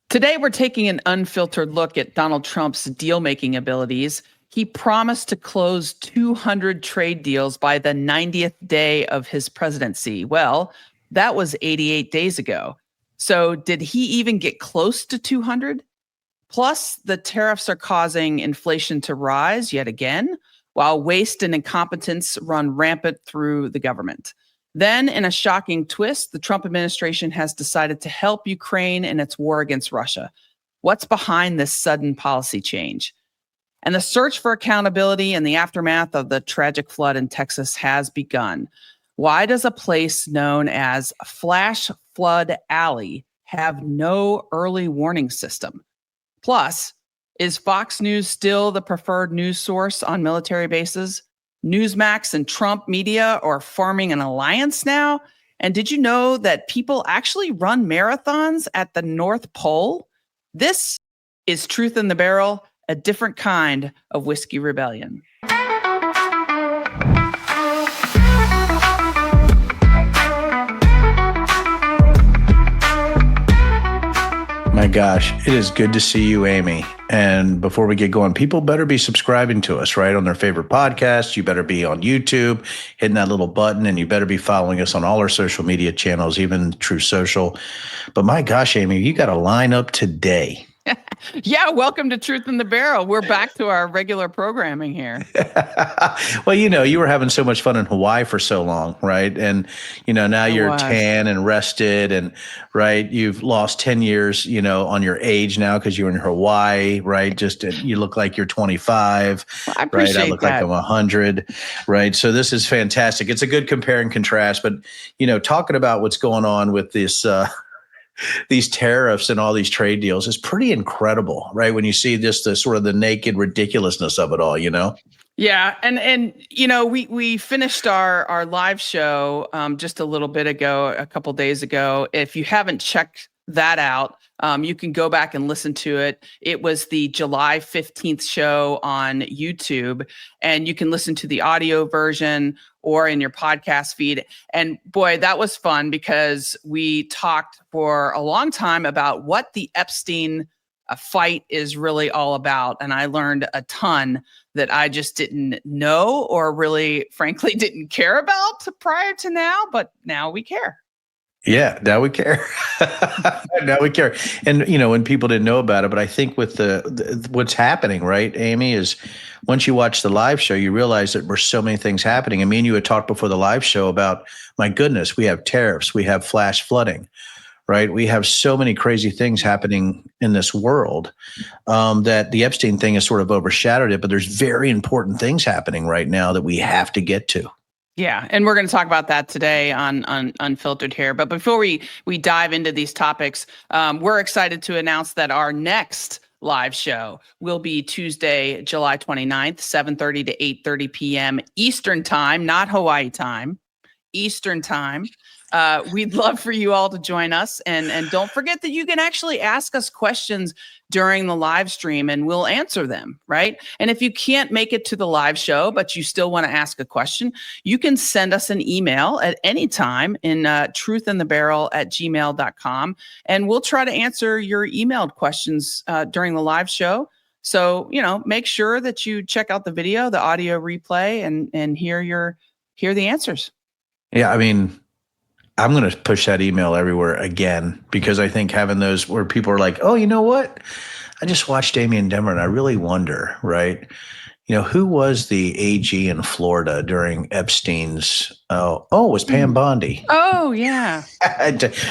Today, we're taking an unfiltered look at Donald Trump's deal-making abilities. He promised to close 200 trade deals by the 90th day of his presidency. Well, that was 88 days ago. So did he even get close to 200? Plus, the tariffs are causing inflation to rise yet again, while waste and incompetence run rampant through the government. Then, in a shocking twist, the Trump administration has decided to help Ukraine in its war against Russia. What's behind this sudden policy change? And the search for accountability in the aftermath of the tragic flood in Texas has begun. Why does a place known as Flash Flood Alley have no early warning system? Plus, is Fox News still the preferred news source on military bases? Newsmax and Trump media are forming an alliance now? And did you know that people actually run marathons at the North Pole? This is Truth in the Barrel, a different kind of whiskey rebellion. My gosh, it is good to see you, Amy. And before we get going, people better be subscribing to us, right, on their favorite podcasts. You better be on YouTube, hitting that little button, and you better be following us on all our social media channels, even True Social. But my gosh, Amy, you got a lineup today. Yeah, welcome to Truth in the Barrel. We're back to our regular programming here. Well, you were having so much fun in Hawaii for so long, right? And, now you're tan and rested and, right, you've lost 10 years, on your age now because you're in Hawaii, right? Just you look like you're 25, I appreciate right? I look like I'm 100, right? So this is fantastic. It's a good compare and contrast, but, talking about what's going on with this, these tariffs and all these trade deals is pretty incredible, right? When you see just the sort of the naked ridiculousness of it all, Yeah, and we finished our live show just a little bit ago, a couple days ago. If you haven't checked that out, you can go back and listen to it. It was the July 15th show on YouTube, and you can listen to the audio version or in your podcast feed. And boy, that was fun because we talked for a long time about what the Epstein fight is really all about. And I learned a ton that I just didn't know or really, frankly, didn't care about prior to now, but now we care. Yeah, now we care. Now we care. And, when people didn't know about it, but I think with the what's happening, right, Amy, is once you watch the live show, you realize that there's so many things happening. And me and you had talked before the live show about, my goodness, we have tariffs, we have flash flooding, right? We have so many crazy things happening in this world that the Epstein thing has sort of overshadowed it, but there's very important things happening right now that we have to get to. Yeah, and we're going to talk about that today on Unfiltered here. But before we dive into these topics, we're excited to announce that our next live show will be Tuesday, July 29th, 7:30 to 8:30 p.m. Eastern Time, not Hawaii time, Eastern Time. We'd love for you all to join us. And don't forget that you can actually ask us questions during the live stream and we'll answer them, right? And if you can't make it to the live show, but you still want to ask a question, you can send us an email at any time in truthinthebarrel@gmail.com. And we'll try to answer your emailed questions during the live show. So, make sure that you check out the video, the audio replay, and hear the answers. Yeah, I mean, I'm going to push that email everywhere again, because I think having those where people are like, oh, you know what? I just watched Amy in Denver and I really wonder, right? Who was the AG in Florida during Epstein's, it was Pam Bondi. Oh, yeah.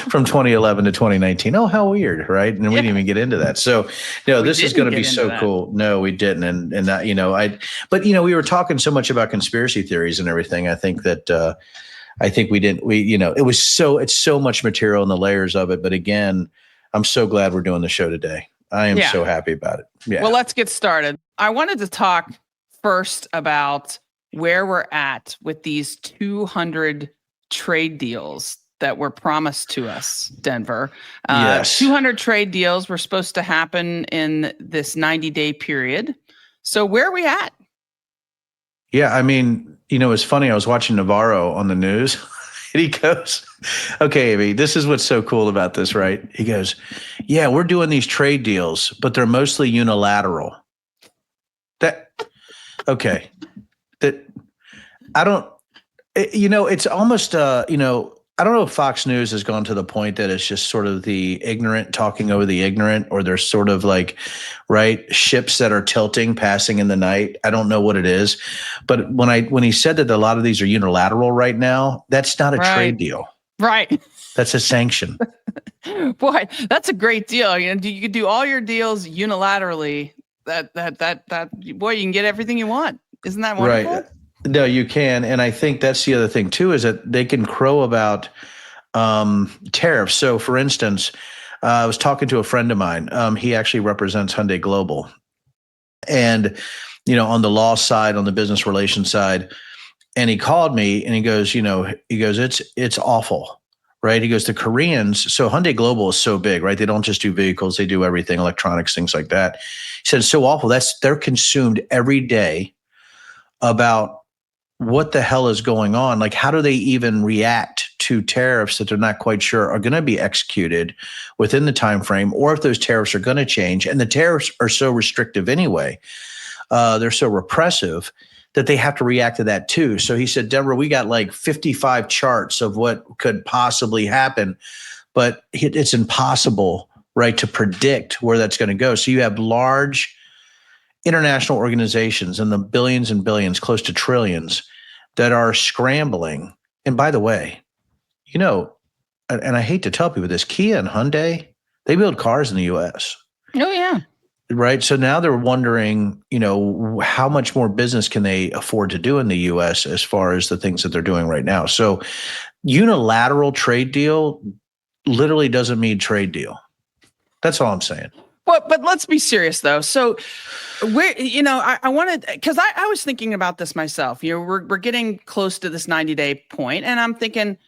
From 2011 to 2019. Oh, how weird, right? And we didn't even get into that. So, this is going to be so cool. No, we didn't. And that, we were talking so much about conspiracy theories and everything. I think that, it's so much material in the layers of it. But again, I'm so glad we're doing the show today. I am so happy about it. Yeah. Well, let's get started. I wanted to talk first about where we're at with these 200 trade deals that were promised to us, Denver. Yes. 200 trade deals were supposed to happen in this 90-day period. So where are we at? Yeah, I mean, it's funny. I was watching Navarro on the news And he goes, okay, Amy, this is what's so cool about this, right? He goes, yeah, we're doing these trade deals, but they're mostly unilateral. That, okay. That I don't, it's almost, I don't know if Fox News has gone to the point that it's just sort of the ignorant talking over the ignorant, or there's sort of like, right, ships that are tilting, passing in the night. I don't know what it is. But when he said that a lot of these are unilateral right now, that's not a trade deal. Right. That's a sanction. Boy, that's a great deal. You could do all your deals unilaterally. That boy, you can get everything you want. Isn't that wonderful? Right. No, you can. And I think that's the other thing too, is that they can crow about tariffs. So for instance, I was talking to a friend of mine. He actually represents Hyundai Global. And, on the law side, on the business relations side, and he called me and he goes, it's awful, right? He goes, the Koreans, so Hyundai Global is so big, right? They don't just do vehicles, they do everything, electronics, things like that. He said, it's so awful. They're consumed every day about what the hell is going on? Like, how do they even react to tariffs that they're not quite sure are going to be executed within the time frame, or if those tariffs are going to change? And the tariffs are so restrictive anyway. They're so repressive that they have to react to that too. So he said, Deborah, we got like 55 charts of what could possibly happen, but it's impossible, right, to predict where that's going to go. So you have large international organizations in the billions and billions, close to trillions, that are scrambling. And by the way, and I hate to tell people this, Kia and Hyundai, they build cars in the US. Oh, yeah. Right. So now they're wondering, how much more business can they afford to do in the US as far as the things that they're doing right now. So unilateral trade deal literally doesn't mean trade deal. That's all I'm saying. But let's be serious though. So I wanted, because I was thinking about this myself. We're getting close to this 90-day point, and I'm thinking,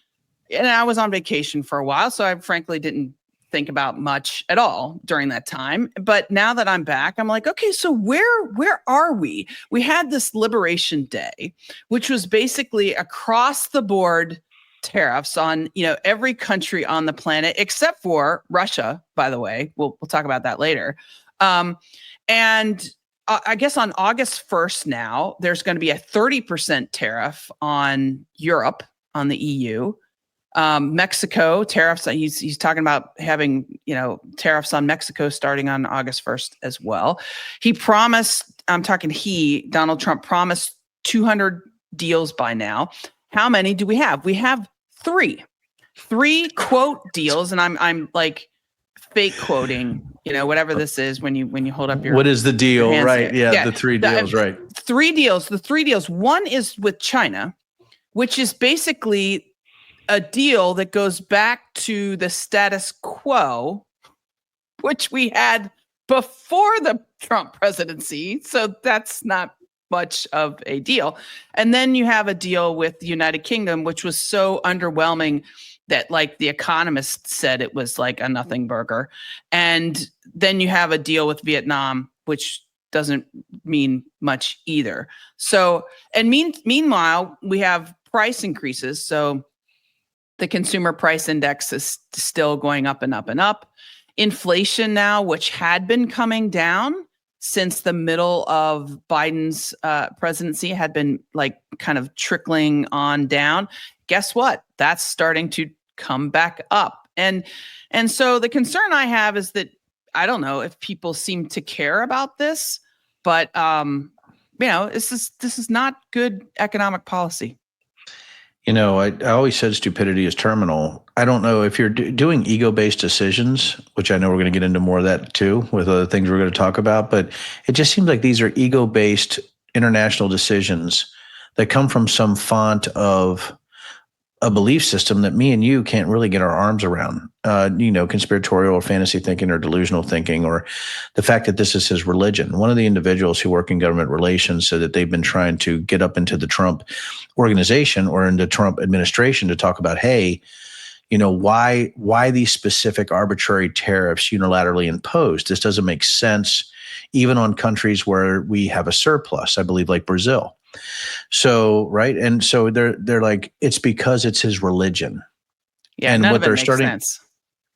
and I was on vacation for a while, so I frankly didn't think about much at all during that time. But now that I'm back, I'm like, okay, so where are we? We had this Liberation Day, which was basically across the board tariffs on every country on the planet except for Russia, by the way. We'll talk about that later. And I guess on August 1st now, there's going to be a 30% tariff on Europe, on the EU. Mexico tariffs, he's talking about having tariffs on Mexico starting on August 1st as well. Donald Trump promised 200 deals by now. How many do we have? We have three quote deals, and I'm like fake quoting, whatever this is when you hold up your. What is the deal? Right. Here. Yeah. The three deals. Right. Three deals. The three deals. One is with China, which is basically a deal that goes back to the status quo, which we had before the Trump presidency. So that's not much of a deal. And then you have a deal with the United Kingdom, which was so underwhelming that like the Economist said it was like a nothing burger. And then you have a deal with Vietnam, which doesn't mean much either. So, and meanwhile, we have price increases. So the consumer price index is still going up and up and up. Inflation now, which had been coming down since the middle of Biden's presidency, had been like kind of trickling on down. Guess what? That's starting to come back up. And so the concern I have is that I don't know if people seem to care about this, but this is not good economic policy. I always said stupidity is terminal. I don't know if you're doing ego-based decisions, which I know we're going to get into more of that too with other things we're going to talk about, but it just seems like these are ego-based international decisions that come from some font of a belief system that me and you can't really get our arms around, conspiratorial or fantasy thinking or delusional thinking, or the fact that this is his religion. One of the individuals who work in government relations said that they've been trying to get up into the Trump organization or in the Trump administration to talk about, hey, why these specific arbitrary tariffs unilaterally imposed? This doesn't make sense, even on countries where we have a surplus, I believe, like Brazil. So, right. And so they're like, it's because it's his religion. Yeah, And none what of it they're makes starting, sense.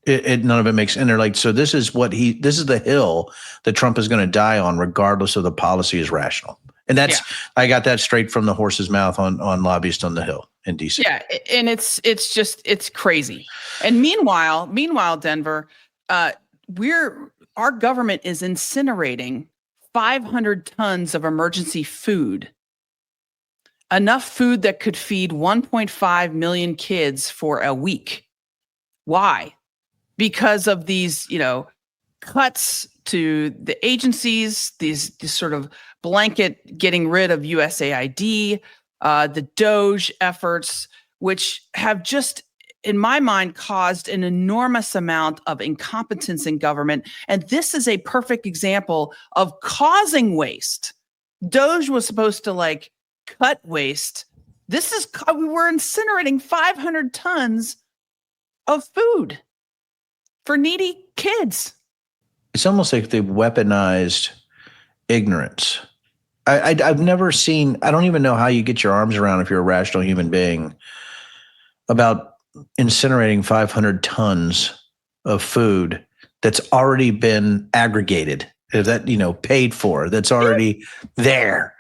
none of it makes, and they're like, so this is the hill that Trump is going to die on, regardless of the policy is rational. And Yeah. I got that straight from the horse's mouth on Lobbyist on the Hill in DC. Yeah, and it's crazy. And meanwhile, Denver, our government is incinerating 500 tons of emergency food, enough food that could feed 1.5 million kids for a week. Why? Because of these, cuts to the agencies, these sort of blanket getting rid of USAID, the Doge efforts, which have just, in my mind, caused an enormous amount of incompetence in government. And this is a perfect example of causing waste. Doge was supposed to cut waste. We're incinerating 500 tons of food for needy kids. It's almost like they've weaponized ignorance. I've never seen, I don't even know how you get your arms around, if you're a rational human being, about incinerating 500 tons of food that's already been aggregated, that, paid for, that's already there.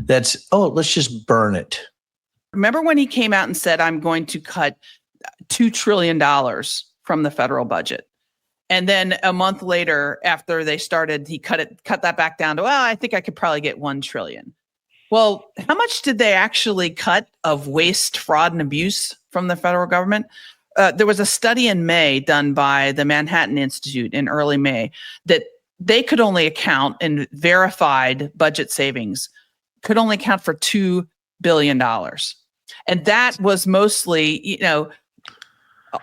Let's just burn it. Remember when he came out and said, I'm going to cut $2 trillion from the federal budget? And then a month later, after they started, he cut that back down to, well, I think I could probably get 1 trillion. Well, how much did they actually cut of waste, fraud, and abuse from the federal government? There was a study in May done by the Manhattan Institute in early May that they could only account, in verified budget savings, could only account for $2 billion. And that was mostly,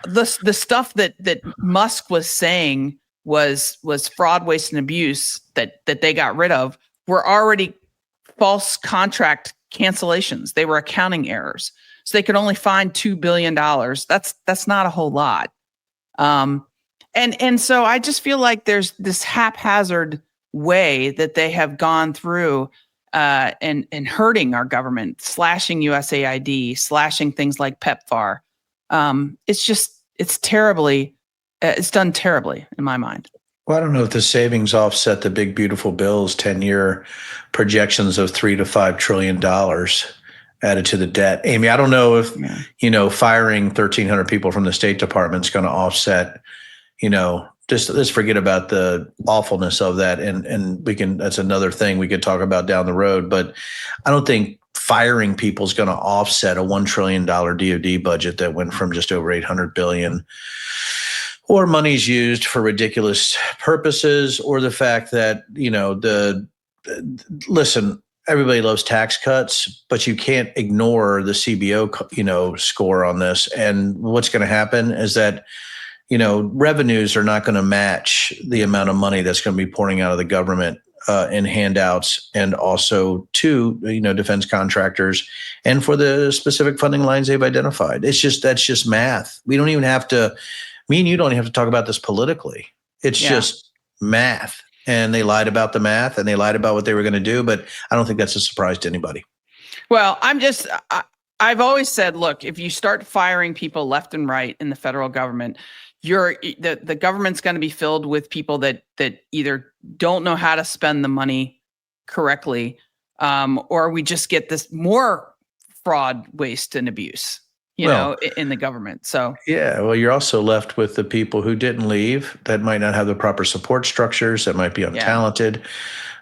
the stuff that Musk was saying was fraud, waste, and abuse that they got rid of were already false contract cancellations. They were accounting errors. So they could only find $2 billion. That's not a whole lot. And so I just feel like there's this haphazard way that they have gone through and hurting our government, slashing USAID, slashing things like PEPFAR. It's done terribly in my mind. Well, I don't know if the savings offset the big, beautiful bills, 10-year projections of $3 to $5 trillion added to the debt. Amy, I don't know if, firing 1,300 people from the State Department is going to offset, just let's forget about the awfulness of that. And that's another thing we could talk about down the road. But I don't think firing people is going to offset a $1 trillion DoD budget that went from just over $800 billion, or money's used for ridiculous purposes, or the fact that, listen, everybody loves tax cuts, but you can't ignore the CBO, score on this. And what's going to happen is that, revenues are not going to match the amount of money that's going to be pouring out of the government in handouts, and also to, defense contractors, and for the specific funding lines they've identified. That's just math. We don't even have to, me and you don't even have to talk about this politically. It's just math. And they lied about the math, and they lied about what they were going to do. But I don't think that's a surprise to anybody. Well, I've always said, look, if you start firing people left and right in the federal government, the government's going to be filled with people that either don't know how to spend the money correctly, or we just get this more fraud, waste, and abuse, in the government. So yeah, well, you're also left with the people who didn't leave, that might not have the proper support structures, that might be untalented.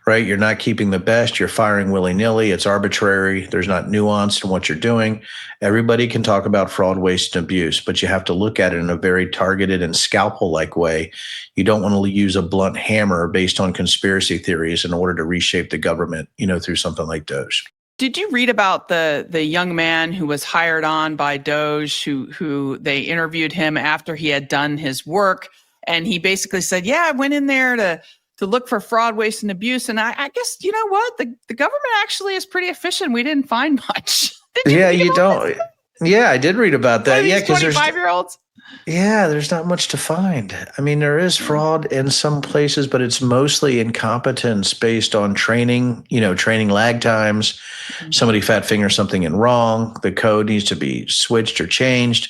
Right? You're not keeping the best. You're firing willy-nilly. It's arbitrary. There's not nuance in what you're doing. Everybody can talk about fraud, waste, and abuse, but you have to look at it in a very targeted and scalpel-like way. You don't want to use a blunt hammer based on conspiracy theories in order to reshape the government, through something like Doge. Did you read about the young man who was hired on by Doge, who they interviewed him after he had done his work, and he basically said, "Yeah, I went in there to look for fraud, waste, and abuse. And I guess, you know what? The government actually is pretty efficient. We didn't find much." Yeah, you don't. Yeah, I did read about that. Yeah, because 25-year-olds. Yeah, there's not much to find. I mean, there is Yeah. fraud in some places, but it's mostly incompetence based on training, training lag times. Mhm. Somebody fat fingers something in wrong. The code needs to be switched or changed.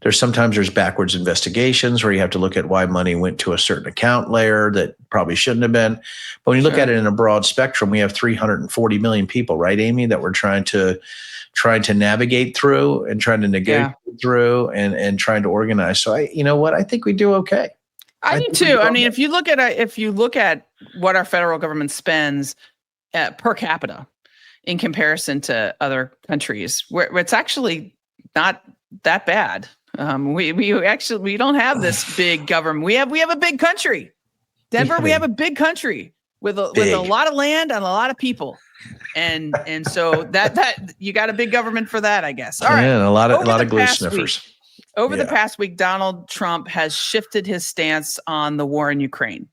There's backwards investigations where you have to look at why money went to a certain account layer that probably shouldn't have been. But when you look at Sure. it in a broad spectrum, we have 340 million people, right, Amy, that we're trying to navigate through and trying to negotiate Yeah. through and trying to organize. So you know what? I think we do okay. I I do think we too. do I mean, okay. if you look at what our federal government spends per capita in comparison to other countries, where it's actually not that bad. We don't have this big government. We have a big country, Denver. We have a big country with a Big. lot of land and a lot of people, and so that you got a big government for that, I guess. All right. And a lot Over the of glue past week, sniffers. over the Yeah. past week, Donald Trump has shifted his stance on the war in Ukraine,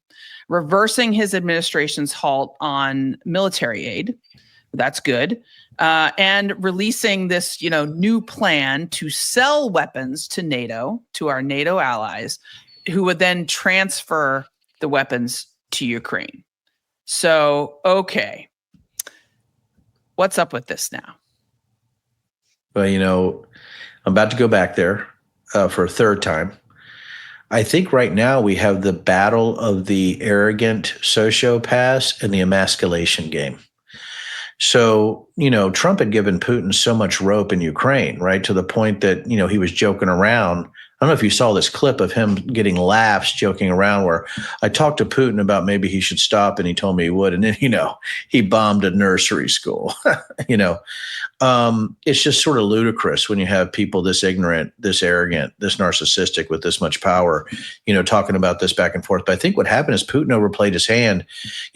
reversing his administration's halt on military aid. That's good. And releasing this, new plan to sell weapons to NATO, to our NATO allies, who would then transfer the weapons to Ukraine. So, okay, what's up with this now? Well, I'm about to go back there for a third time. I think right now we have the battle of the arrogant sociopaths and the emasculation game. So, Trump had given Putin so much rope in Ukraine, right? To the point that, he was joking around. I don't know if you saw this clip of him getting laughs, joking around, where I talked to Putin about maybe he should stop and he told me he would. And then, he bombed a nursery school, you know. It's just sort of ludicrous when you have people this ignorant, this arrogant, this narcissistic with this much power, talking about this back and forth. But I think what happened is Putin overplayed his hand.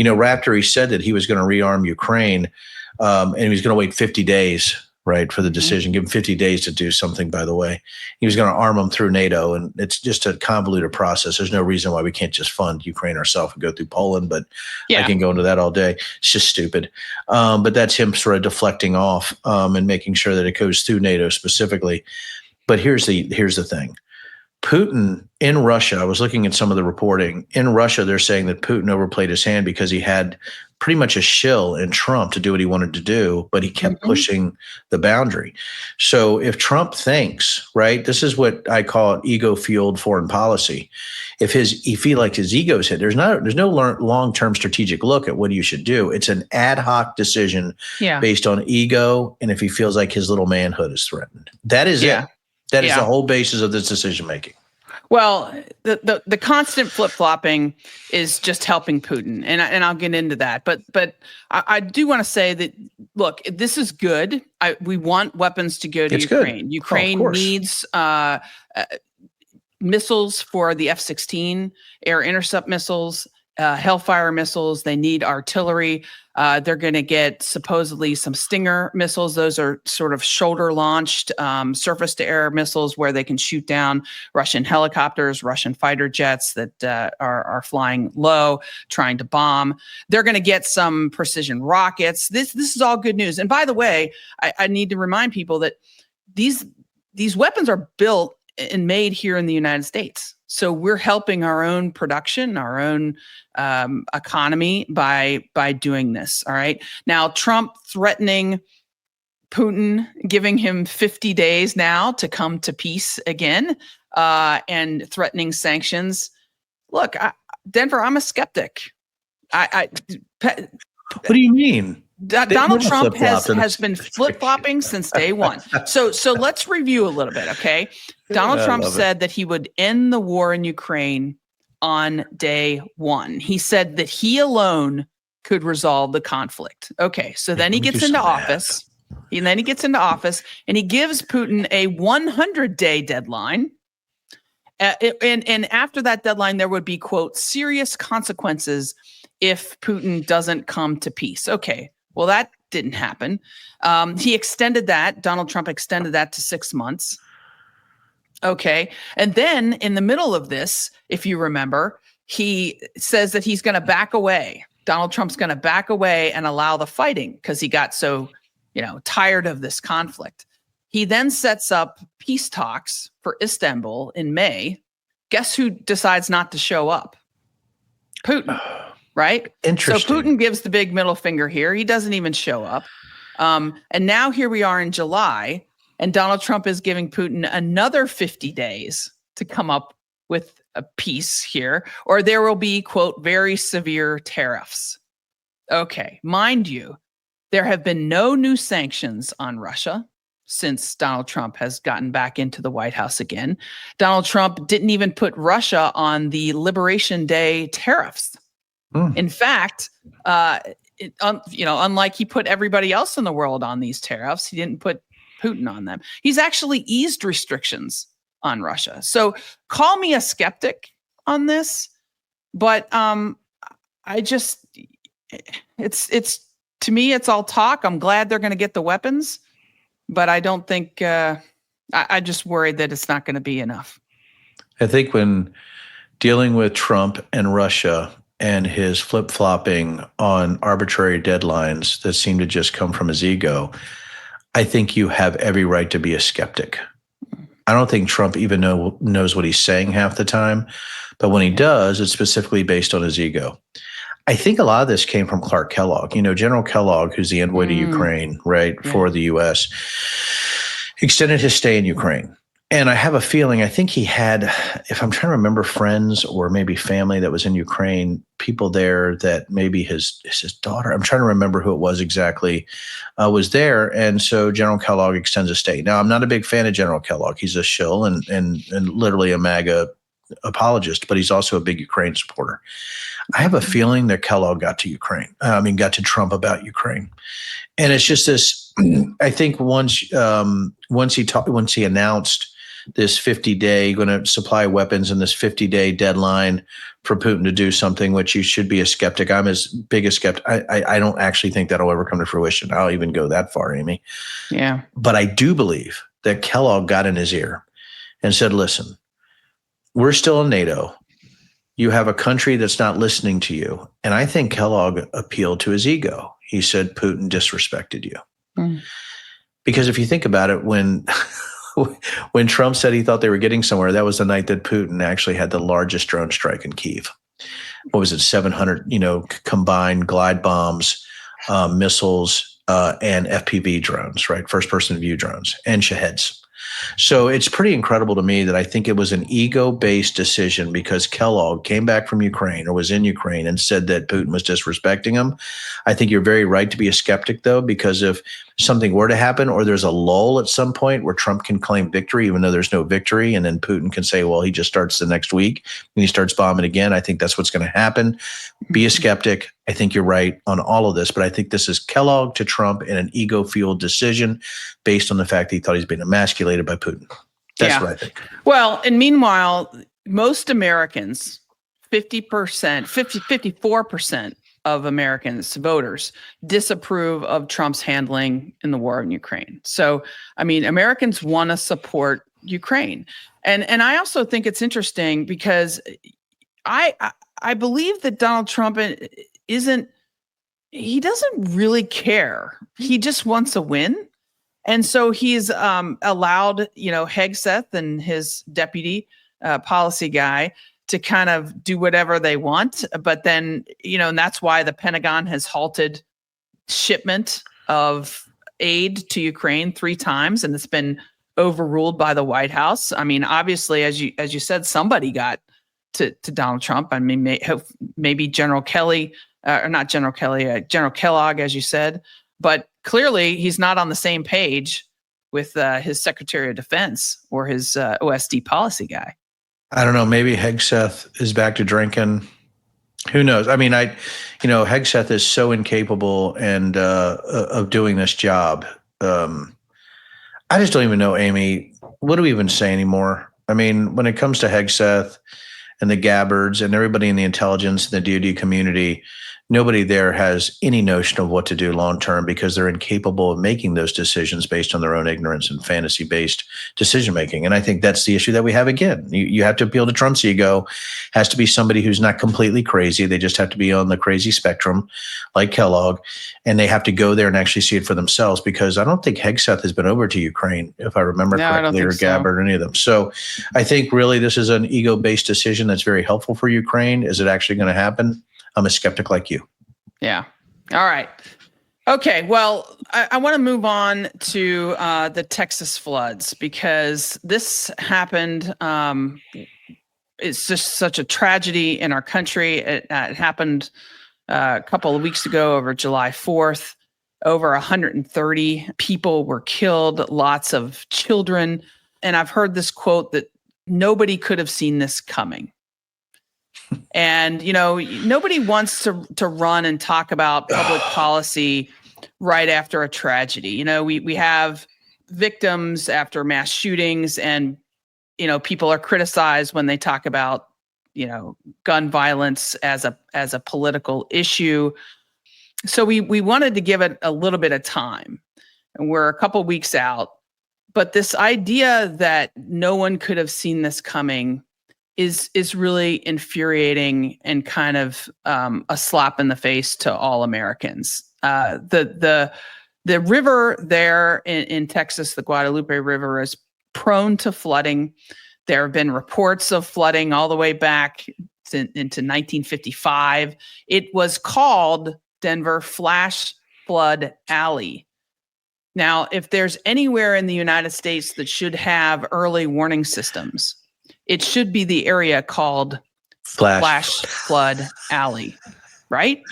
Right after he said that he was going to rearm Ukraine, and he was going to wait 50 days, right, for the decision, give him 50 days to do something, by the way. He was going to arm them through NATO, and it's just a convoluted process. There's no reason why we can't just fund Ukraine ourselves and go through Poland, but I can go into that all day. It's just stupid. But that's him sort of deflecting off and making sure that it goes through NATO specifically. But here's the thing. Putin in Russia, I was looking at some of the reporting. In Russia, they're saying that Putin overplayed his hand because he had pretty much a shill in Trump to do what he wanted to do, but he kept pushing the boundary. So if Trump thinks, right, this is what I call it ego-fueled foreign policy. If he feel like his ego's hit, there's no long-term strategic look at what you should do. It's an ad hoc decision based on ego, and if he feels like his little manhood is threatened. That is it. That is the whole basis of this decision making. Well, the constant flip flopping is just helping Putin, and I'll get into that. But I do want to say that, look, this is good. We want weapons to go to Ukraine. Good. Ukraine needs missiles for the F-16 air intercept missiles, Hellfire missiles. They need artillery. They're going to get supposedly some Stinger missiles. Those are sort of shoulder-launched surface-to-air missiles where they can shoot down Russian helicopters, Russian fighter jets that are flying low, trying to bomb. They're going to get some precision rockets. This is all good news. And by the way, I need to remind people that these weapons are built and made here in the United States. So we're helping our own production, our own economy by doing this. All right. Now, Trump threatening Putin, giving him 50 days now to come to peace again, and threatening sanctions. Look, Denver, I'm a skeptic. What do you mean? Donald Trump has been flip-flopping since day one. So let's review a little bit, okay? Donald Trump said that he would end the war in Ukraine on day one. He said that he alone could resolve the conflict. Okay, so then he gets into office. And then he gets into office and he gives Putin a 100-day deadline. And after that deadline, there would be, quote, serious consequences if Putin doesn't come to peace. Okay, well, that didn't happen. He extended that. Donald Trump extended that to 6 months. Okay. And then in the middle of this, if you remember, he says that he's going to back away. Donald Trump's going to back away and allow the fighting because he got so, tired of this conflict. He then sets up peace talks for Istanbul in May. Guess who decides not to show up? Putin, right? Interesting. So Putin gives the big middle finger here. He doesn't even show up. And now here we are in July, and Donald Trump is giving Putin another 50 days to come up with a peace here, or there will be, quote, very severe tariffs. Okay, mind you, there have been no new sanctions on Russia since Donald Trump has gotten back into the White House again. Donald Trump didn't even put Russia on the Liberation Day tariffs. In fact, unlike he put everybody else in the world on these tariffs, he didn't put Putin on them. He's actually eased restrictions on Russia. So call me a skeptic on this, but it's to me, it's all talk. I'm glad they're going to get the weapons, but I don't think, I just worried that it's not going to be enough. I think when dealing with Trump and Russia and his flip-flopping on arbitrary deadlines that seem to just come from his ego, I think you have every right to be a skeptic. I don't think Trump even knows what he's saying half the time, but when he does, it's specifically based on his ego. I think a lot of this came from Clark Kellogg. General Kellogg, who's the envoy to Ukraine, right, for the U.S., extended his stay in Ukraine. And I have a feeling, I think he had, if I'm trying to remember, friends or maybe family that was in Ukraine, people there that maybe his daughter, I'm trying to remember who it was exactly, was there. And so General Kellogg extends a stay. Now, I'm not a big fan of General Kellogg. He's a shill and literally a MAGA apologist, but he's also a big Ukraine supporter. I have a feeling that Kellogg got to Trump about Ukraine. And it's just this, I think once he announced this 50-day, going to supply weapons and this 50-day deadline for Putin to do something, which you should be a skeptic. I'm as big a skeptic. I don't actually think that'll ever come to fruition. I'll even go that far, Amy. Yeah. But I do believe that Kellogg got in his ear and said, listen, we're still in NATO. You have a country that's not listening to you. And I think Kellogg appealed to his ego. He said, Putin disrespected you. Because if you think about it, when Trump said he thought they were getting somewhere, that was the night that Putin actually had the largest drone strike in Kyiv. What was it? 700, combined glide bombs, missiles, and FPV drones, right? First person view drones and Shaheds. So it's pretty incredible to me that I think it was an ego-based decision because Kellogg came back from Ukraine or was in Ukraine and said that Putin was disrespecting him. I think you're very right to be a skeptic, though, because if something were to happen or there's a lull at some point where Trump can claim victory, even though there's no victory, and then Putin can say, well, he just starts the next week and he starts bombing again, I think that's what's going to happen. Be a skeptic. I think you're right on all of this, but I think this is Kellogg to Trump in an ego-fueled decision based on the fact that he thought he's being emasculated by Putin. That's what I think. Well, and meanwhile, most Americans, 54% of Americans, voters, disapprove of Trump's handling in the war in Ukraine. So, I mean, Americans want to support Ukraine. And I also think it's interesting because I believe that Donald Trump doesn't really care. He just wants a win. And so he's allowed, Hegseth and his deputy policy guy to kind of do whatever they want. But then, and that's why the Pentagon has halted shipment of aid to Ukraine 3 times, and it's been overruled by the White House. I mean, obviously, as you said, somebody got to Donald Trump. I mean, maybe General Kelly, or not General Kelly, General Kellogg, as you said. But clearly, he's not on the same page with his Secretary of Defense or his OSD policy guy. I don't know. Maybe Hegseth is back to drinking. Who knows? I mean, Hegseth is so incapable and of doing this job. I just don't even know, Amy. What do we even say anymore? I mean, when it comes to Hegseth and the Gabbards and everybody in the intelligence and the DoD community, nobody there has any notion of what to do long term because they're incapable of making those decisions based on their own ignorance and fantasy based decision making. And I think that's the issue that we have again. You have to appeal to Trump's ego. Has to be somebody who's not completely crazy. They just have to be on the crazy spectrum, like Kellogg, and they have to go there and actually see it for themselves. Because I don't think Hegseth has been over to Ukraine, if I remember correctly, or Gabbard or any of them. So I think really this is an ego based decision that's very helpful for Ukraine. Is it actually going to happen? I'm a skeptic like you. Yeah. All right. Okay. Well, I want to move on to the Texas floods because this happened. It's just such a tragedy in our country. It happened a couple of weeks ago over July 4th. Over 130 people were killed, lots of children. And I've heard this quote that nobody could have seen this coming. And, nobody wants to run and talk about public policy right after a tragedy. We have victims after mass shootings and, people are criticized when they talk about, gun violence as a political issue. So we wanted to give it a little bit of time, and we're a couple weeks out. But this idea that no one could have seen this coming is really infuriating and kind of a slap in the face to all Americans. The river there in Texas, the Guadalupe River, is prone to flooding. There have been reports of flooding all the way back into 1955. It was called Denver Flash Flood Alley. Now, if there's anywhere in the United States that should have early warning systems, it should be the area called Flash Flood Alley, right?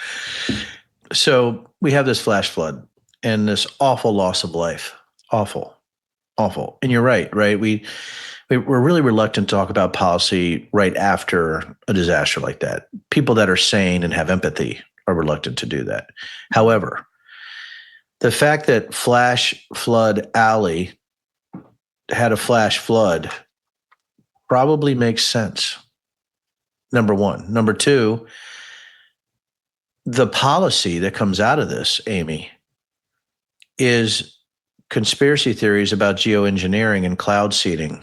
So we have this flash flood and this awful loss of life. Awful. And you're right? We're really reluctant to talk about policy right after a disaster like that. People that are sane and have empathy are reluctant to do that. However, the fact that Flash Flood Alley had a flash flood probably makes sense. Number one. Number two, the policy that comes out of this, Amy, is conspiracy theories about geoengineering and cloud seeding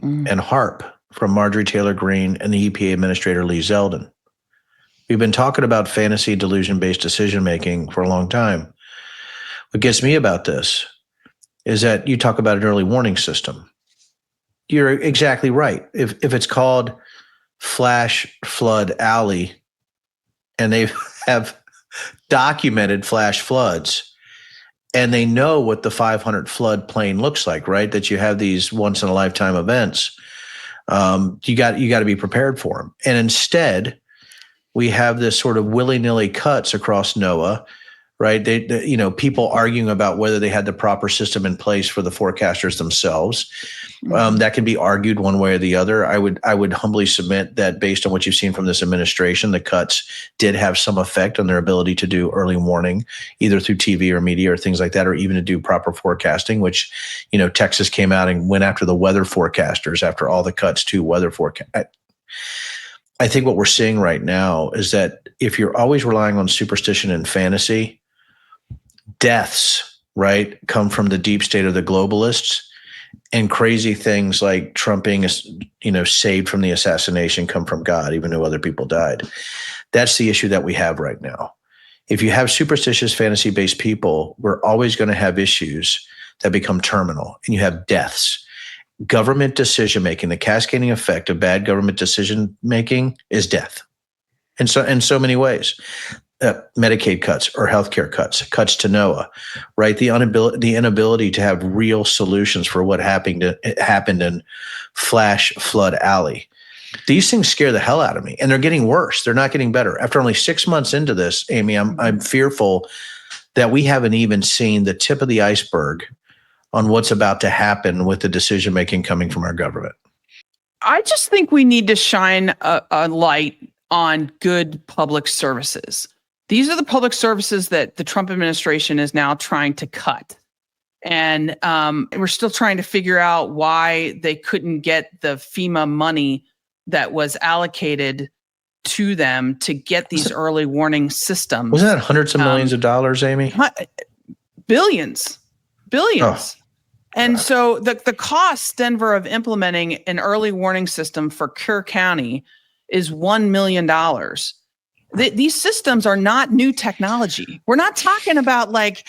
and HARP from Marjorie Taylor Greene and the EPA Administrator Lee Zeldin. We've been talking about fantasy delusion-based decision-making for a long time. What gets me about this is that you talk about an early warning system. You're exactly right. If it's called Flash Flood Alley and they have documented flash floods and they know what the 500 flood plain looks like, right? That you have these once in a lifetime events. You got to be prepared for them. And instead, we have this sort of willy-nilly cuts across NOAA, right? People arguing about whether they had the proper system in place for the forecasters themselves. That can be argued one way or the other. I would humbly submit that based on what you've seen from this administration, the cuts did have some effect on their ability to do early warning, either through TV or media or things like that, or even to do proper forecasting, which, Texas came out and went after the weather forecasters after all the cuts to weather forecast. I think what we're seeing right now is that if you're always relying on superstition and fantasy, deaths, right, come from the deep state of the globalists, and crazy things like Trump being, saved from the assassination come from God, even though other people died. That's the issue that we have right now. If you have superstitious fantasy-based people, we're always going to have issues that become terminal, and you have deaths. Government decision-making, the cascading effect of bad government decision-making is death. In so many ways. Medicaid cuts or healthcare cuts to NOAA, right? The inability to have real solutions for what happened in Flash Flood Alley. These things scare the hell out of me, and they're getting worse. They're not getting better. After only 6 months into this, Amy, I'm fearful that we haven't even seen the tip of the iceberg on what's about to happen with the decision making coming from our government. I just think we need to shine a light on good public services. These are the public services that the Trump administration is now trying to cut. And we're still trying to figure out why they couldn't get the FEMA money that was allocated to them to get these early warning systems. Wasn't that hundreds of millions of dollars, Amy? Billions. Oh, And God. so the cost, Denver, of implementing an early warning system for Kerr County is $1 million. These systems are not new technology. We're not talking about like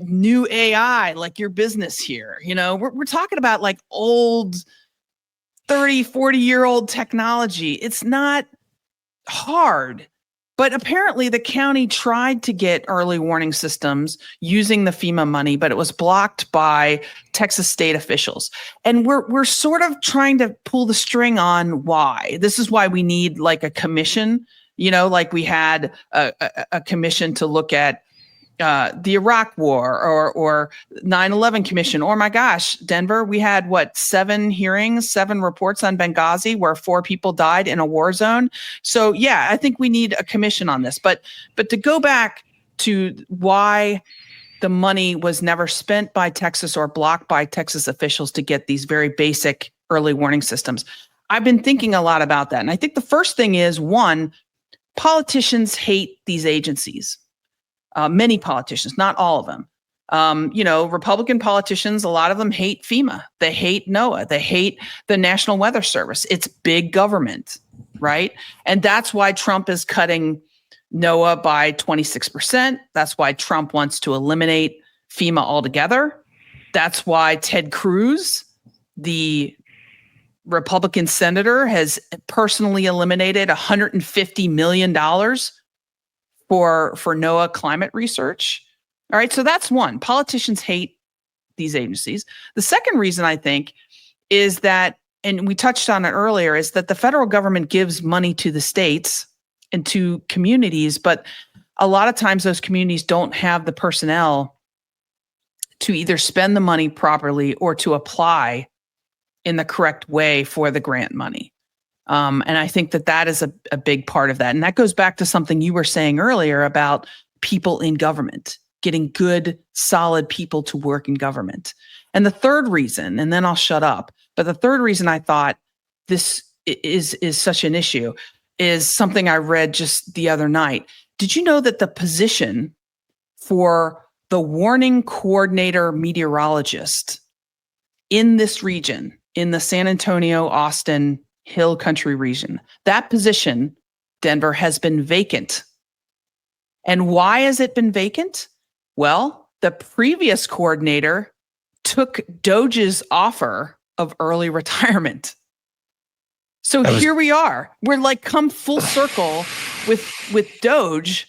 new AI, like your business here. You know, we're talking about like old 30, 40-year-old technology. It's not hard. But apparently the county tried to get early warning systems using the FEMA money, but it was blocked by Texas state officials. And we're sort of trying to pull the string on why. This is why we need like a commission, you know, like we had a commission to look at the Iraq War or 9/11 Commission. Or my gosh, Denver, we had 7 hearings, 7 reports on Benghazi where 4 people died in a war zone. So yeah, I think we need a commission on this. But to go back to why the money was never spent by Texas or blocked by Texas officials to get these very basic early warning systems, I've been thinking a lot about that. And I think the first thing is, one, politicians hate these agencies. Many politicians, not all of them. Republican politicians, a lot of them hate FEMA. They hate NOAA. They hate the National Weather Service. It's big government, right? And that's why Trump is cutting NOAA by 26%. That's why Trump wants to eliminate FEMA altogether. That's why Ted Cruz, the Republican senator, has personally eliminated $150 million for NOAA climate research. All right, so that's one. Politicians hate these agencies. The second reason, I think, is that, and we touched on it earlier, is that the federal government gives money to the states and to communities, but a lot of times those communities don't have the personnel to either spend the money properly or to apply in the correct way for the grant money. And I think that is a big part of that. And that goes back to something you were saying earlier about people in government, getting good, solid people to work in government. And the third reason, and then I'll shut up, but the third reason I thought this is such an issue is something I read just the other night. Did you know that the position for the warning coordinator meteorologist in this region, in the San Antonio, Austin, Hill Country region, that position, Denver, has been vacant. And why has it been vacant? Well, the previous coordinator took Doge's offer of early retirement. So here we are. We're like come full circle with Doge,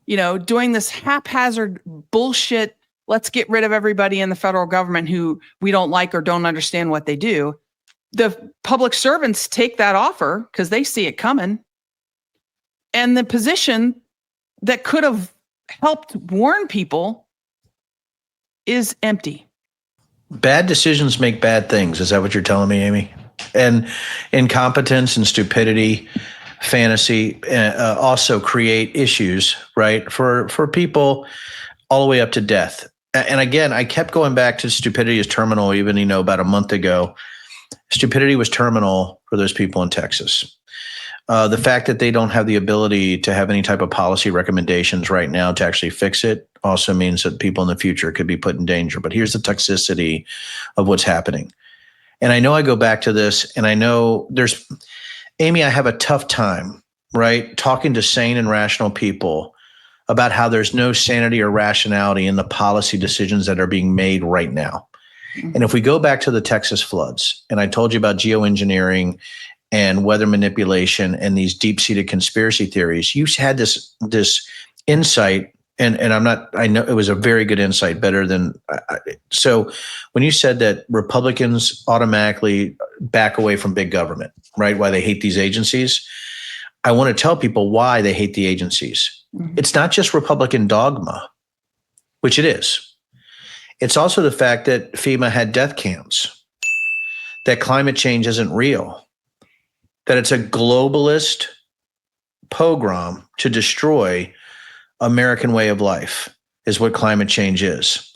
doing this haphazard bullshit. Let's get rid of everybody in the federal government who we don't like or don't understand what they do. The public servants take that offer because they see it coming. And the position that could have helped warn people is empty. Bad decisions make bad things. Is that what you're telling me, Amy? And incompetence and stupidity, fantasy also create issues, right? For people all the way up to death. And again, I kept going back to stupidity is terminal, even, about a month ago. Stupidity was terminal for those people in Texas. The fact that they don't have the ability to have any type of policy recommendations right now to actually fix it also means that people in the future could be put in danger. But here's the toxicity of what's happening. And I know I go back to this, and I know Amy, I have a tough time, right, talking to sane and rational people about how there's no sanity or rationality in the policy decisions that are being made right now. And if we go back to the Texas floods, and I told you about geoengineering and weather manipulation and these deep-seated conspiracy theories, you had this insight, and I know it was a very good insight, better than, so when you said that Republicans automatically back away from big government, right, why they hate these agencies, I want to tell people why they hate the agencies. Mm-hmm. It's not just Republican dogma, which it is. It's also the fact that FEMA had death camps, that climate change isn't real, that it's a globalist pogrom to destroy American way of life is what climate change is.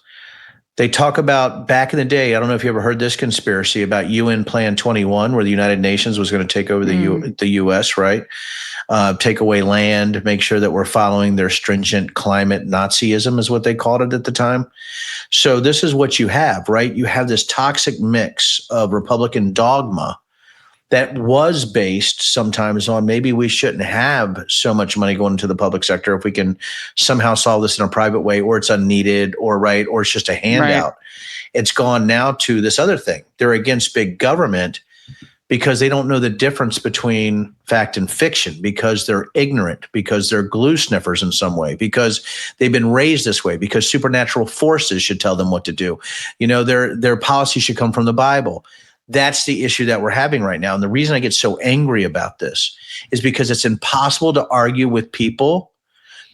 They talk about back in the day, I don't know if you ever heard this conspiracy about UN Plan 21, where the United Nations was going to take over the U.S., right? Take away land, make sure that we're following their stringent climate Nazism is what they called it at the time. So this is what you have, right? You have this toxic mix of Republican dogma that was based sometimes on maybe we shouldn't have so much money going into the public sector if we can somehow solve this in a private way, or it's unneeded, or right, or it's just a handout. Right. It's gone now to this other thing. They're against big government because they don't know the difference between fact and fiction, because they're ignorant, because they're glue sniffers in some way, because they've been raised this way, because supernatural forces should tell them what to do. You know, their policy should come from the Bible. That's the issue that we're having right now. And the reason I get so angry about this is because it's impossible to argue with people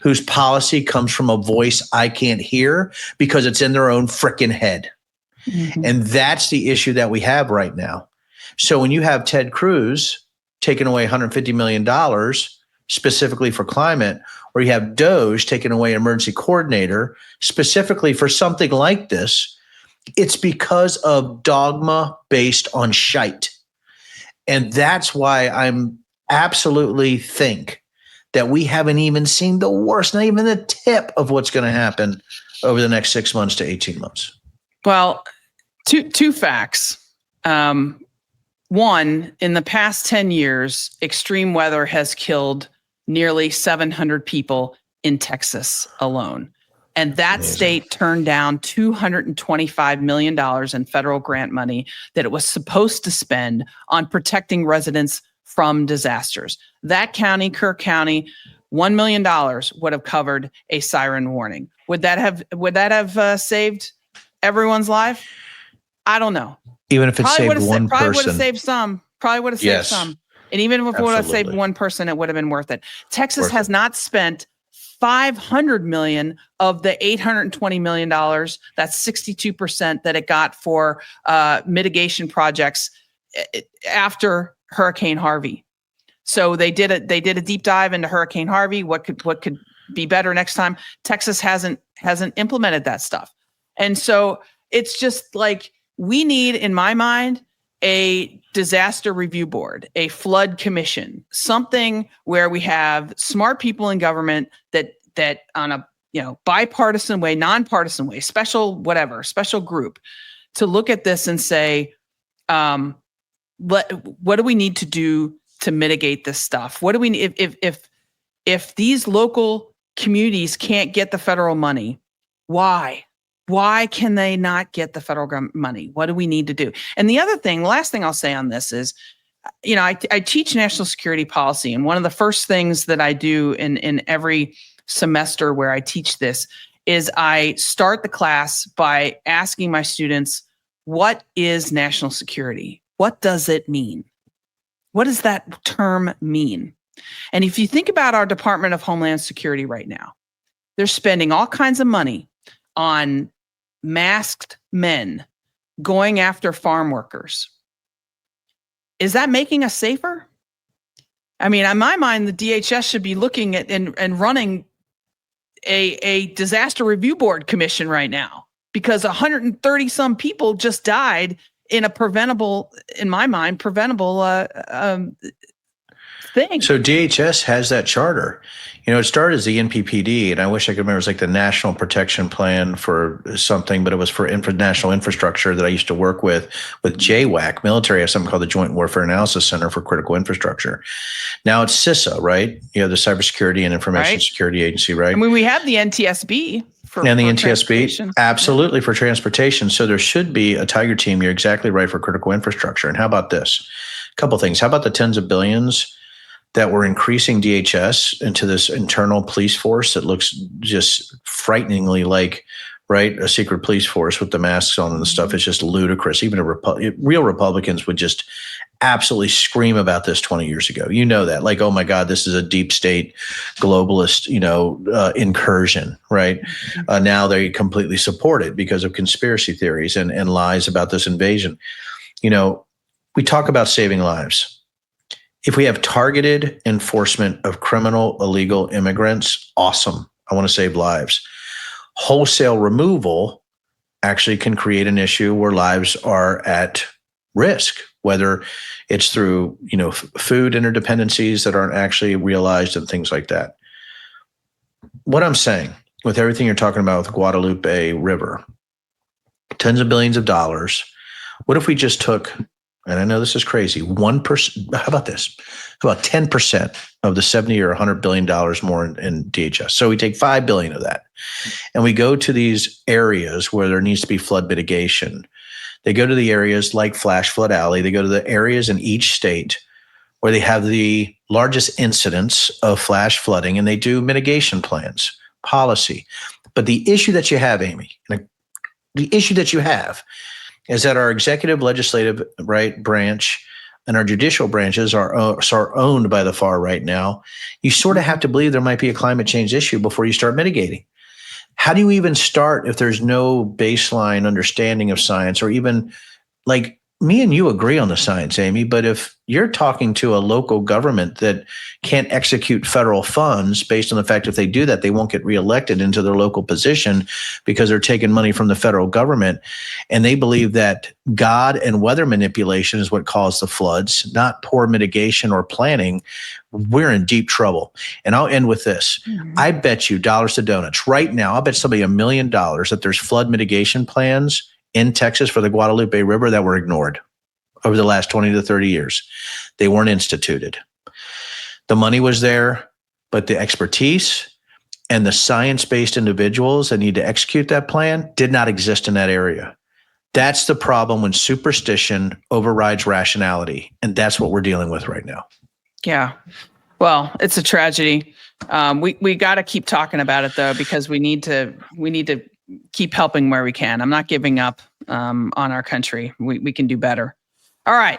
whose policy comes from a voice I can't hear because it's in their own frickin' head. Mm-hmm. And that's the issue that we have right now. So when you have Ted Cruz taking away $150 million specifically for climate, or you have Doge taking away emergency coordinator specifically for something like this, it's because of dogma based on shite. And that's why I'm absolutely think that we haven't even seen the worst, not even the tip of what's going to happen over the next 6 months to 18 months. Well, two facts. One, in the past 10 years, extreme weather has killed nearly 700 people in Texas alone. And that state turned down $225 million in federal grant money that it was supposed to spend on protecting residents from disasters. That county, Kirk County, $1 million would have covered a siren warning. Would that have saved everyone's life? I don't know. Even if it saved one person. Probably would have saved some. And even if it would have saved one person, it would have been worth it. Texas has not spent $500 million of the $820 million. That's 62% that it got for mitigation projects after Hurricane Harvey. So they did a deep dive into Hurricane Harvey. What could be better next time? Texas hasn't implemented that stuff, and so it's just like we need, in my mind, a disaster review board, a flood commission, something where we have smart people in government that on a bipartisan way, nonpartisan way, special group to look at this and say, what do we need to do to mitigate this stuff? What do we if these local communities can't get the federal money? Why can they not get the federal money? What do we need to do? And the last thing I'll say on this is, I teach national security policy. And one of the first things that I do in every semester where I teach this is I start the class by asking my students, what is national security? What does it mean? What does that term mean? And if you think about our Department of Homeland Security right now, they're spending all kinds of money on masked men going after farm workers. Is that making us safer? I mean, in my mind, the DHS should be looking at and running a disaster review board commission right now, because 130 some people just died in a preventable thing. So DHS has that charter. It started as the NPPD, and I wish I could remember. It was like the National Protection Plan for something, but it was for national infrastructure that I used to work with JWAC. Military has something called the Joint Warfare Analysis Center for Critical Infrastructure. Now it's CISA, right? The Cybersecurity and Information Security Agency, right? I mean, we have the NTSB. For NTSB, absolutely, for transportation. So there should be a Tiger team. You're exactly right, for critical infrastructure. And how about this? A couple things. How about the tens of billions that we're increasing DHS into this internal police force that looks just frighteningly like, right, a secret police force with the masks on and the stuff? Is just ludicrous. Even real Republicans would just absolutely scream about this 20 years ago. That, like, oh my God, this is a deep state globalist, incursion, right? Now they completely support it because of conspiracy theories and lies about this invasion. We talk about saving lives. If we have targeted enforcement of criminal illegal immigrants, awesome. I want to save lives. Wholesale removal, actually can create an issue where lives are at risk, whether it's through, food interdependencies that aren't actually realized and things like that. What I'm saying with everything you're talking about with Guadalupe River, tens of billions of dollars. What if we just took, and I know this is crazy, 1%, how about this? How about 10% of the 70 or $100 billion more in DHS? So we take $5 billion of that and we go to these areas where there needs to be flood mitigation. They go to the areas like Flash Flood Alley. They go to the areas in each state where they have the largest incidence of flash flooding, and they do mitigation plans, policy. But the issue that you have, Amy, the issue that you have is that our executive, legislative branch and our judicial branches are owned by the far right now. You sort of have to believe there might be a climate change issue before you start mitigating. How do you even start if there's no baseline understanding of science, or even like me and you agree on the science, Amy, but if you're talking to a local government that can't execute federal funds based on the fact if they do that, they won't get reelected into their local position because they're taking money from the federal government, and they believe that God and weather manipulation is what caused the floods, not poor mitigation or planning, we're in deep trouble. And I'll end with this. I bet you dollars to donuts right now, I'll bet somebody $1 million that there's flood mitigation plans in Texas for the Guadalupe River that were ignored over the last 20 to 30 years. They weren't instituted. The money was there, but the expertise and the science-based individuals that need to execute that plan did not exist in that area. That's the problem when superstition overrides rationality. And that's what we're dealing with right now. Yeah. Well, it's a tragedy. We got to keep talking about it though, because we need to keep helping where we can. I'm not giving up on our country. We can do better. All right.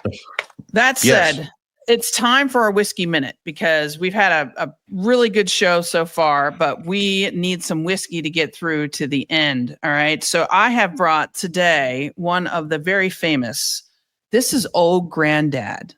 That said, It's time for our whiskey minute, because we've had a really good show so far, but we need some whiskey to get through to the end. All right. So I have brought today one of the very famous. This is Old Grandad.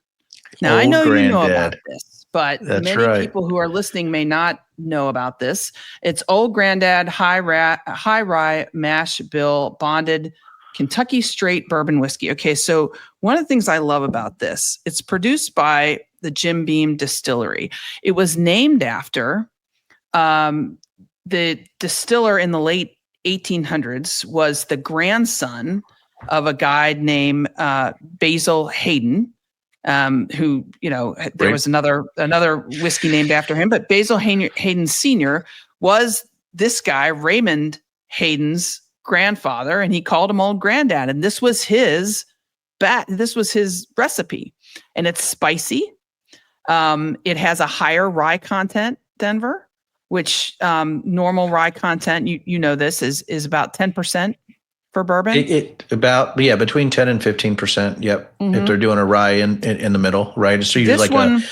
Now, I know you know about this, but many people who are listening may not know about this. It's Old Grandad High Rye Mash Bill Bonded Kentucky Straight Bourbon Whiskey. Okay, so one of the things I love about this, it's produced by the Jim Beam Distillery. It was named after the distiller in the late 1800s was the grandson of a guy named Basil Hayden. Who, there was another whiskey named after him, but Basil Hayden Sr. was this guy, Raymond Hayden's grandfather, and he called him Old Grandad. And this was his recipe, and it's spicy. It has a higher rye content, Denver, which normal rye content, you know this is about 10%. For bourbon? Between 10 and 15%. Yep. Mm-hmm. If they're doing a rye in the middle, right? So usually this one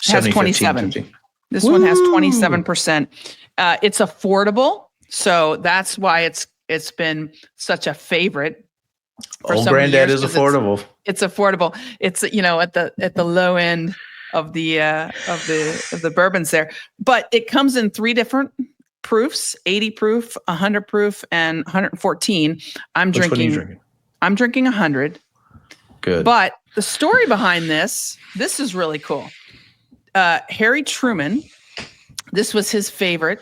has 27. 15. This one has 27%. It's affordable. So that's why it's been such a favorite. Old Grandad is affordable. It's affordable. It's, at the low end of the bourbons there. But it comes in 3 different proofs: 80 proof, 100 proof, and 114. I'm drinking 100. Good. But the story behind this is really cool. Harry Truman, this was his favorite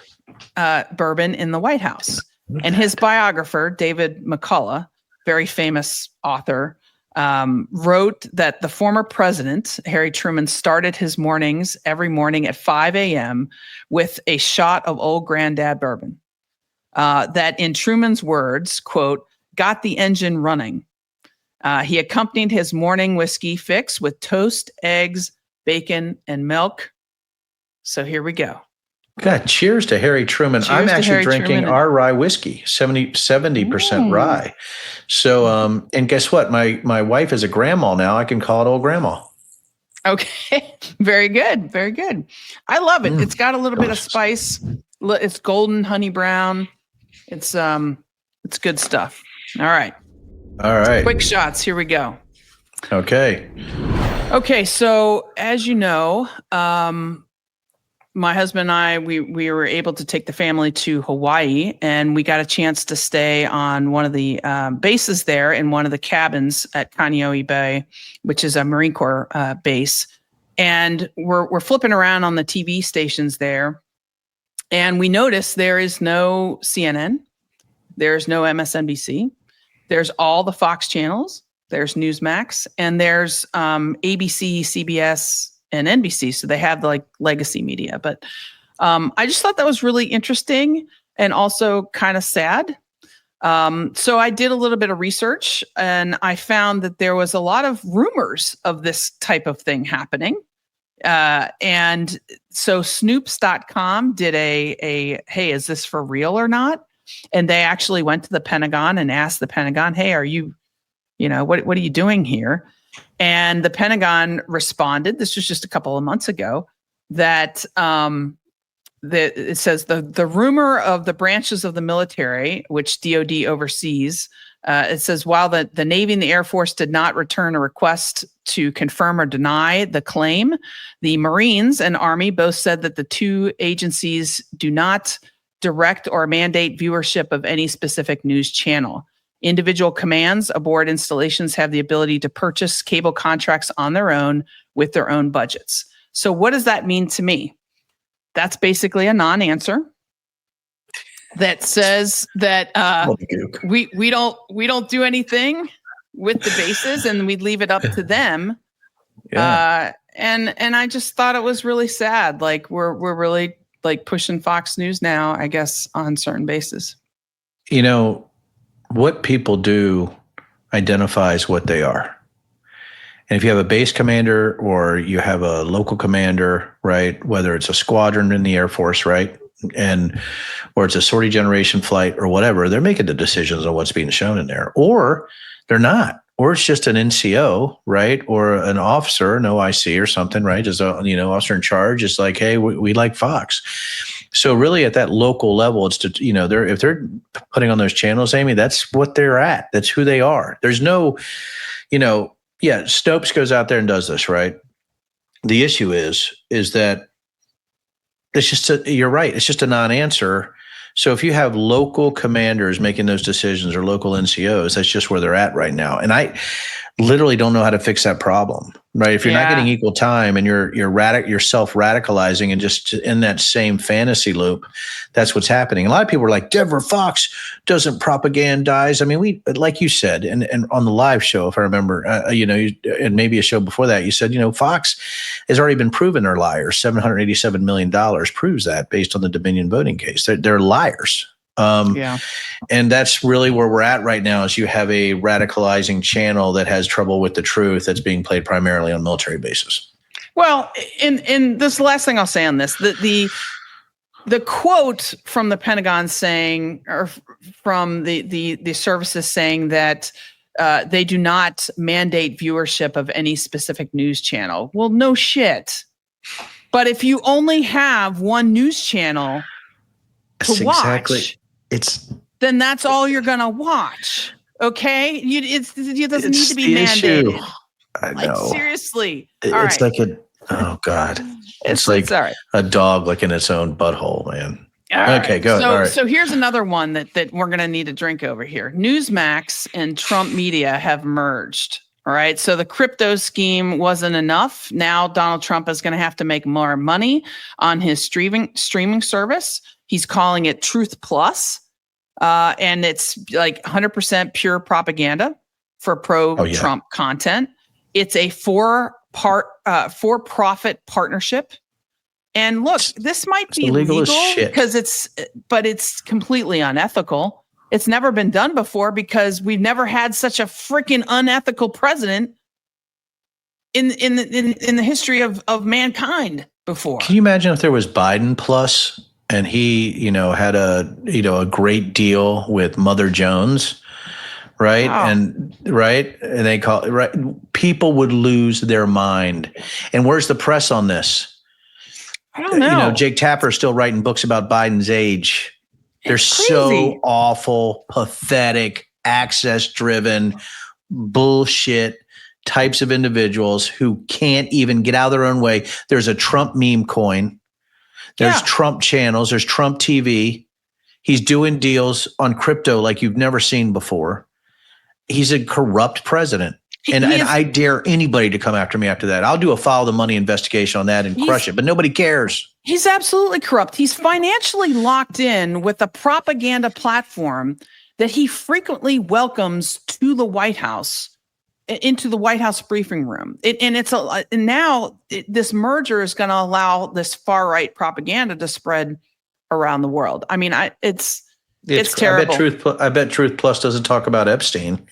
bourbon in the White House. And his biographer, David McCullough, very famous author, wrote that the former president, Harry Truman, started his mornings every morning at 5 a.m. with a shot of Old Grandad bourbon. That, in Truman's words, quote, got the engine running. He accompanied his morning whiskey fix with toast, eggs, bacon, and milk. So here we go. God, cheers to Harry Truman. I'm actually drinking our rye whiskey, 70% rye. So, and guess what? My wife is a grandma now. I can call it Old Grandma. Okay. Very good. Very good. I love it. It's got a little bit of spice. It's golden honey brown. It's good stuff. All right. Quick shots. Here we go. Okay. So as you know, my husband and I, we were able to take the family to Hawaii, and we got a chance to stay on one of the bases there in one of the cabins at Kaneohe Bay, which is a Marine Corps base. And we're flipping around on the TV stations there, and we noticed there is no CNN, there's no MSNBC, there's all the Fox channels, there's Newsmax, and there's ABC, CBS, and NBC. So they have the like legacy media. But I just thought that was really interesting and also kind of sad. So I did a little bit of research, and I found that there was a lot of rumors of this type of thing happening. And so Snoops.com did a hey, is this for real or not? And they actually went to the Pentagon and asked the Pentagon, hey, are you, what are you doing here? And the Pentagon responded, this was just a couple of months ago, that it says the rumor of the branches of the military, which DOD oversees, it says, while the Navy and the Air Force did not return a request to confirm or deny the claim, the Marines and Army both said that the two agencies do not direct or mandate viewership of any specific news channel. Individual commands aboard installations have the ability to purchase cable contracts on their own with their own budgets. So what does that mean to me? That's basically a non-answer that says that we don't do anything with the bases, and we leave it up to them. Yeah. And I just thought it was really sad. Like we're really like pushing Fox News now, I guess, on certain bases. What people do identifies what they are. And if you have a base commander or you have a local commander, right, whether it's a squadron in the Air Force, right, or it's a sortie generation flight or whatever, they're making the decisions on what's being shown in there. Or they're not. Or it's just an NCO, right, or an officer, an OIC or something, right, just a officer in charge. It's like, hey, we like Fox. So really at that local level, it's to, if they're putting on those channels, Amy, that's what they're at. That's who they are. There's no, Snopes goes out there and does this, right? The issue is that it's just you're right. It's just a non-answer. So if you have local commanders making those decisions or local NCOs, that's just where they're at right now. And I literally don't know how to fix that problem, right? If you're not getting equal time and you're self-radicalizing and just in that same fantasy loop, that's what's happening. A lot of people are like, Deborah Fox doesn't propagandize. I mean, we, like you said, and on the live show, if I remember, and maybe a show before that, you said, Fox has already been proven they're liars. $787 million proves that based on the Dominion voting case. They're liars. And that's really where we're at right now is you have a radicalizing channel that has trouble with the truth that's being played primarily on military bases. Well, in this last thing I'll say on this, the quote from the Pentagon saying, or from the services saying that they do not mandate viewership of any specific news channel. Well, no shit. But if you only have one news channel to watch, then that's all you're gonna watch. Okay, it doesn't need to be mandated. Issue. I know. Like seriously, it's like oh god, it's like a dog licking its own butthole, man. Okay, go ahead. So here's another one that we're gonna need to drink over here. Newsmax and Trump Media have merged. All right, so the crypto scheme wasn't enough. Now Donald Trump is going to have to make more money on his streaming service. He's calling it Truth Plus, and it's like 100% pure propaganda for pro-Trump content. It's a for-profit partnership. And look, this might be legal because it's completely unethical. It's never been done before because we've never had such a freaking unethical president in the history of mankind before. Can you imagine if there was Biden Plus and he, had a great deal with Mother Jones, right? Wow. And they call it right. People would lose their mind. And where's the press on this? I don't know. Jake Tapper is still writing books about Biden's age. They're so awful, pathetic, access-driven, bullshit types of individuals who can't even get out of their own way. There's a Trump meme coin There's Yeah. Trump channels. There's Trump TV. He's doing deals on crypto like you've never seen before. He's a corrupt president. And I dare anybody to come after me after that. I'll do a follow the money investigation on that and crush it, but nobody cares. He's absolutely corrupt. He's financially locked in with a propaganda platform that he frequently welcomes to the White House, into the White House briefing room. This merger is going to allow this far right propaganda to spread around the world. I mean, it's terrible. I bet Truth Plus doesn't talk about Epstein.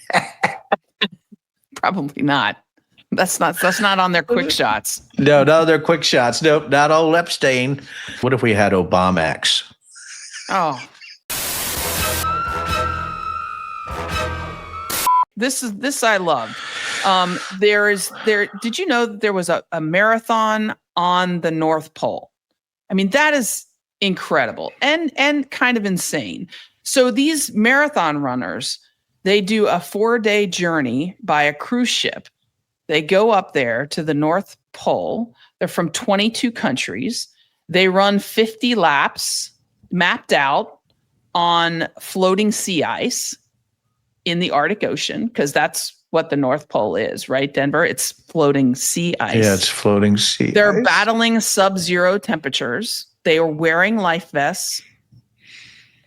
Probably not. That's not on their quick shots. No, they're quick shots. Nope, not old Epstein. What if we had Obamax? Oh. This I love. Did you know that there was a marathon on the North Pole? I mean, that is incredible and kind of insane. So these marathon runners, they do a 4-day journey by a cruise ship. They go up there to the North Pole. They're from 22 countries. They run 50 laps mapped out on floating sea ice in the Arctic Ocean, because that's what the North Pole is, right, Denver? It's floating sea ice. Yeah, it's floating sea They're ice. battling sub-zero temperatures. They are wearing life vests,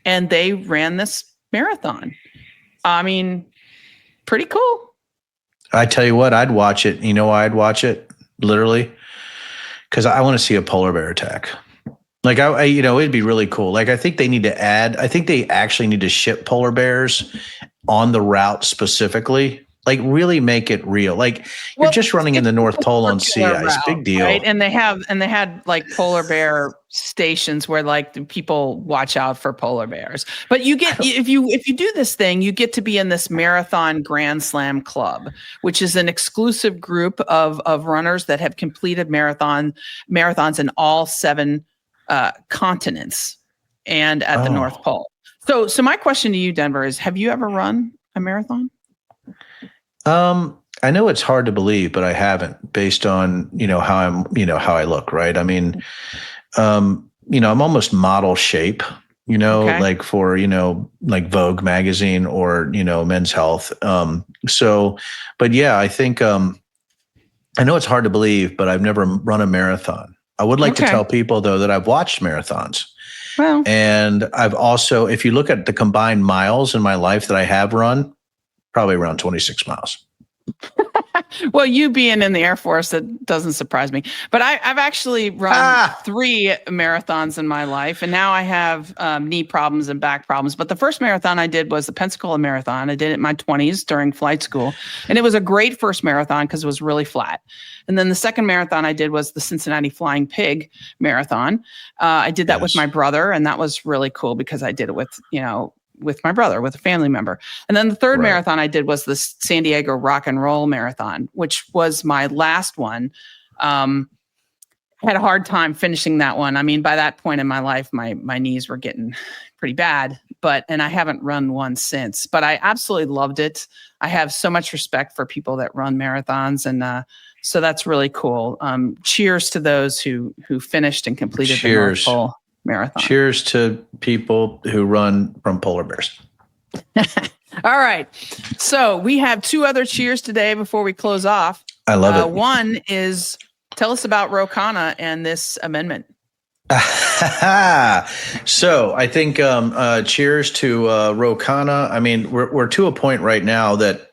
and they ran this marathon. I mean, pretty cool. I tell you what, I'd watch it. You know why I'd watch it? Literally, because I want to see a polar bear attack. Like it'd be really cool. Like I think they actually need to ship polar bears on the route specifically. Like really make it real. Like you're just running in the North Pole on sea ice. Big deal. Right? And they had like polar bear stations where like the people watch out for polar bears. But you get if you do this thing, you get to be in this marathon Grand Slam club, which is an exclusive group of runners that have completed marathons in all 7 continents and at the North Pole. So my question to you, Denver, is: have you ever run a marathon? I know it's hard to believe, but I haven't, based on, how I look, right? I mean, I'm almost model shape, Okay. like for, like Vogue magazine or, Men's Health. But yeah, I think, I know it's hard to believe, but I've never run a marathon. I would like to tell people though, that I've watched marathons. Well, And I've also, if you look at the combined miles in my life that I have run, probably around 26 miles. well, you being in the Air Force, that doesn't surprise me. But I've actually run 3 marathons in my life, and now I have knee problems and back problems. But the first marathon I did was the Pensacola Marathon. I did it in my 20s during flight school, and it was a great first marathon because it was really flat. And then the second marathon I did was the Cincinnati Flying Pig Marathon. I did that with my brother, and that was really cool because I did it with my brother, with a family member. And then the third marathon I did was the San Diego Rock and Roll Marathon, which was my last one. I had a hard time finishing that one. I mean, by that point in my life, my knees were getting pretty bad, and I haven't run one since, but I absolutely loved it. I have so much respect for people that run marathons. And so that's really cool. Cheers to those who finished and completed the North Pole Marathon. Cheers to people who run from polar bears. All right. So we have 2 other cheers today before we close off. I love it. One is, tell us about Ro Khanna and this amendment. So I think cheers to Ro Khanna. I mean, we're to a point right now that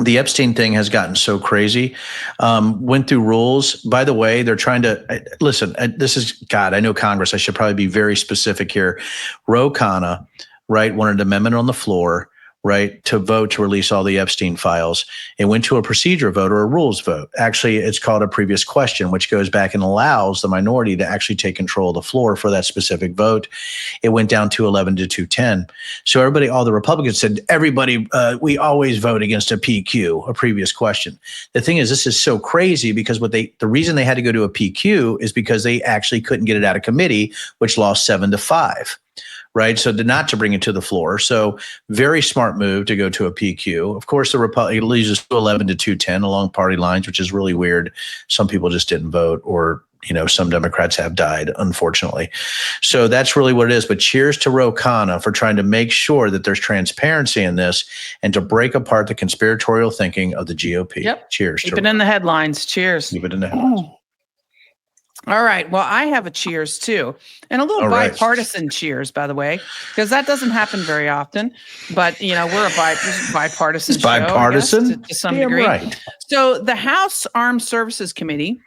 the Epstein thing has gotten so crazy. Went through rules. By the way, they're trying to listen. This is God. I know Congress. I should probably be very specific here. Ro Khanna, right, wanted an amendment on the floor, right, to vote to release all the Epstein files. It went to a procedure vote or a rules vote. Actually, it's called a previous question, which goes back and allows the minority to actually take control of the floor for that specific vote. It went down to 11 to 210. So all the Republicans said, we always vote against a PQ, a previous question. The thing is, this is so crazy because the reason they had to go to a PQ is because they actually couldn't get it out of committee, which lost 7-5. Right. So not to bring it to the floor. So very smart move to go to a PQ. Of course, it leaves us to 11 to 210 along party lines, which is really weird. Some people just didn't vote or some Democrats have died, unfortunately. So that's really what it is. But cheers to Ro Khanna for trying to make sure that there's transparency in this and to break apart the conspiratorial thinking of the GOP. Yep. Cheers. Keep it in the headlines. Cheers. Keep it in the headlines. All right. Well, I have a cheers too, and a little bipartisan cheers, by the way, because that doesn't happen very often. But we're a bipartisan show, bipartisan, I guess, to some degree. Right. So the House Armed Services Committee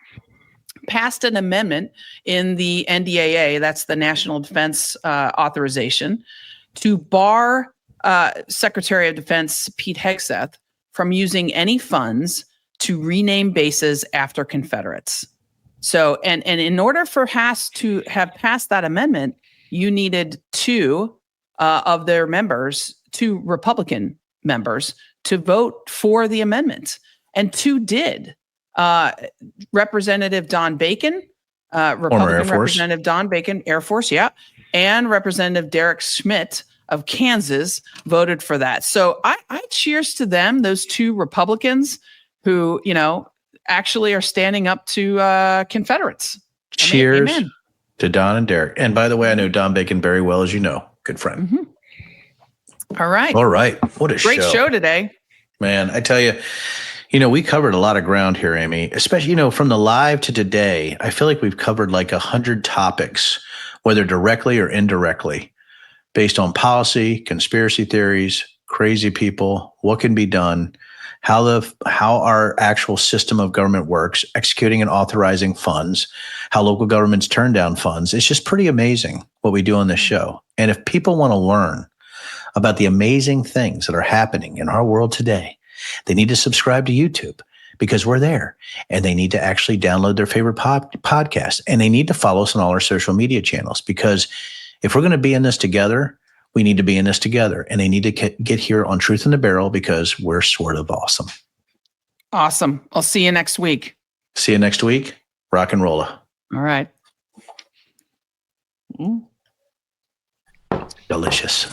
passed an amendment in the NDAA, that's the National Defense Authorization, to bar Secretary of Defense Pete Hegseth from using any funds to rename bases after Confederates. So, and in order for House to have passed that amendment, you needed two of their members, two Republican members, to vote for the amendment. And two did. Representative Don Bacon, Republican Representative Don Bacon, Air Force, yeah, and Representative Derek Schmidt of Kansas voted for that. So I cheers to them, those two Republicans who, actually are standing up to Confederates. Cheers to Don and Derek. And by the way, I know Don Bacon very well, as you know. Good friend. Mm-hmm. All right. What a great show today. Man, I tell you, we covered a lot of ground here, Amy, especially, from the live to today. I feel like we've covered like 100 topics, whether directly or indirectly, based on policy, conspiracy theories, crazy people, what can be done, how our actual system of government works, executing and authorizing funds, how local governments turn down funds. It's just pretty amazing what we do on this show. And if people want to learn about the amazing things that are happening in our world today, they need to subscribe to YouTube because we're there, and they need to actually download their favorite podcast, and they need to follow us on all our social media channels, because if we're going to be in this together, we need to be in this together, and they need to get here on Truth in the Barrel because we're sort of awesome. Awesome. I'll see you next week. See you next week. Rock and roll. All right. Delicious.